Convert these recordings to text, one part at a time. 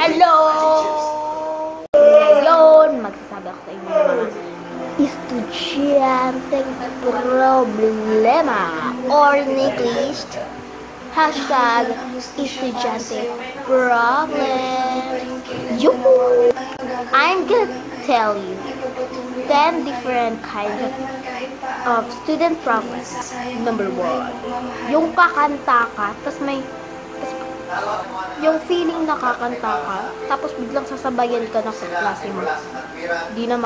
Hello! Ngayon, magsasabi ako sa inyo ng mga estudyanteng problema or English hashtag estudyante problem. I'm gonna tell you 10 different kinds of student problems. Number 1, yung kakanta ka, yung feeling na kakanta ka, tapos biglang sasabayan ka na sa klase mo. Di na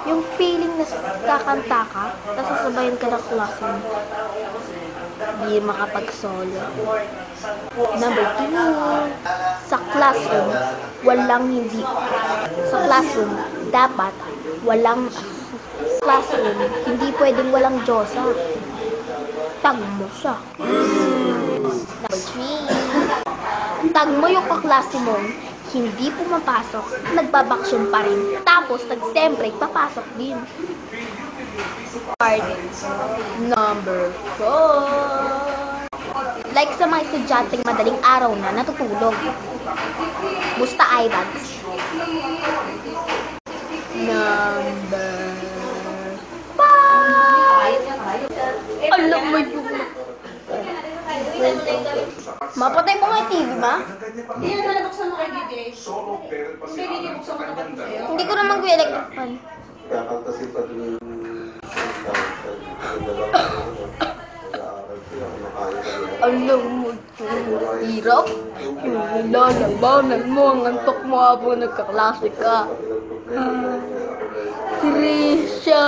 yung feeling na kakanta ka, tapos sasabayan ka na klase mo. Di makapag-solo. Number 2, sa classroom, dapat hindi pwedeng walang Diyosa. Tag mo siya. Number 3, tag mo yung kaklase mong hindi pumapasok, nagbabaksyon pa rin, tapos nag-sem-break, papasok din. Number 4, like sa mga estudyanteng madaling araw na natutulog. Musta Ivags? Number 5, alam mo yung mapatay mo nga yung TV, ma? Hindi yan na nabuksan mo kay Gigi. Hindi, Gigi, buksan mo naman sa'yo. Hindi ko naman electric fan. Alam mo yung hirap? Yung nilalabanan mo, ang antok mo habang nagkaklase ka. Trisha!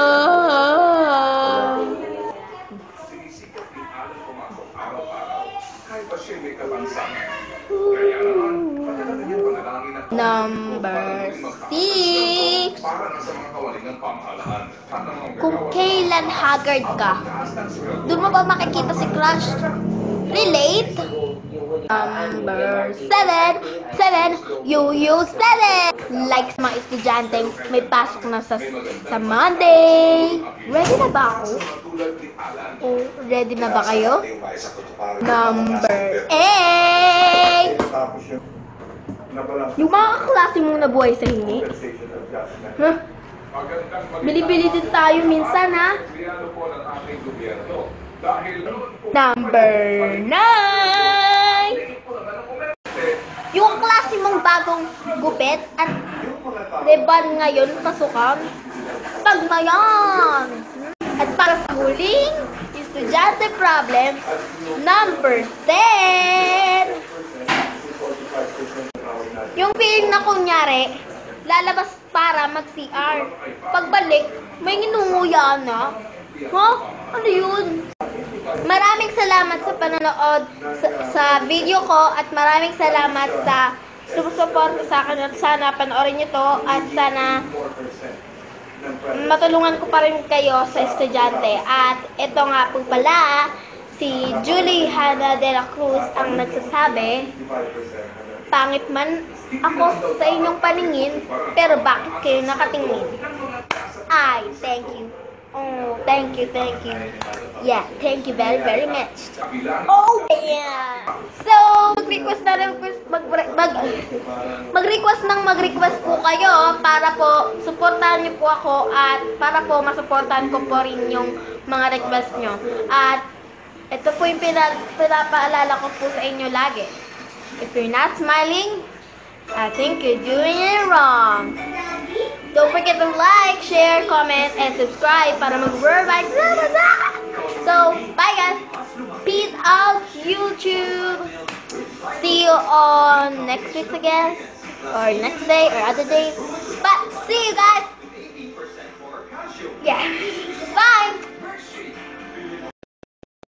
Number 6, kung kailan haggard ka, doon mo ba makikita si crush? Relate? Number 7, you 7, like sa mga estudyanteng may pasok na sa Monday. Ready na ba ako? Ready na ba kayo? Number 8, yung mga kaklase mong nabuhay sa hingi. Huh? Bili-bili din tayo minsan, ha? Number 9, yung klase mong bagong gupit at ribbon ngayon pasukan, tag na yan. At para sa huling estudyante problem, number 10, yung feeling na kunyari lalabas para mag-CR, pagbalik may nginunguya na. Ano yun? Maraming salamat sa panonood sa video ko at maraming salamat sa sumusuporta sa akin at sana panoorin nyo to at sana matulungan ko pa rin kayo sa estudyante. At ito nga po pala, si Julie Hanna de la Cruz ang nagsasabi, pangit man ako sa inyong paningin, pero bakit kayo nakatingin? Ay, thank you. Oh, thank you. Yeah, thank you very, very much. Oh, yeah. So, mag-request po kayo para po suportahan niyo po ako at para po masuportahan ko po rin yung mga request nyo. At ito po yung pinapaalala ko po sa inyo lagi. If you're not smiling, I think you're doing it wrong. Don't forget to like, share, comment, and subscribe para mag-verbite. So, bye guys. Peace out, YouTube. See you on next week, I guess. Or next day, or other days. But, see you guys. Yeah.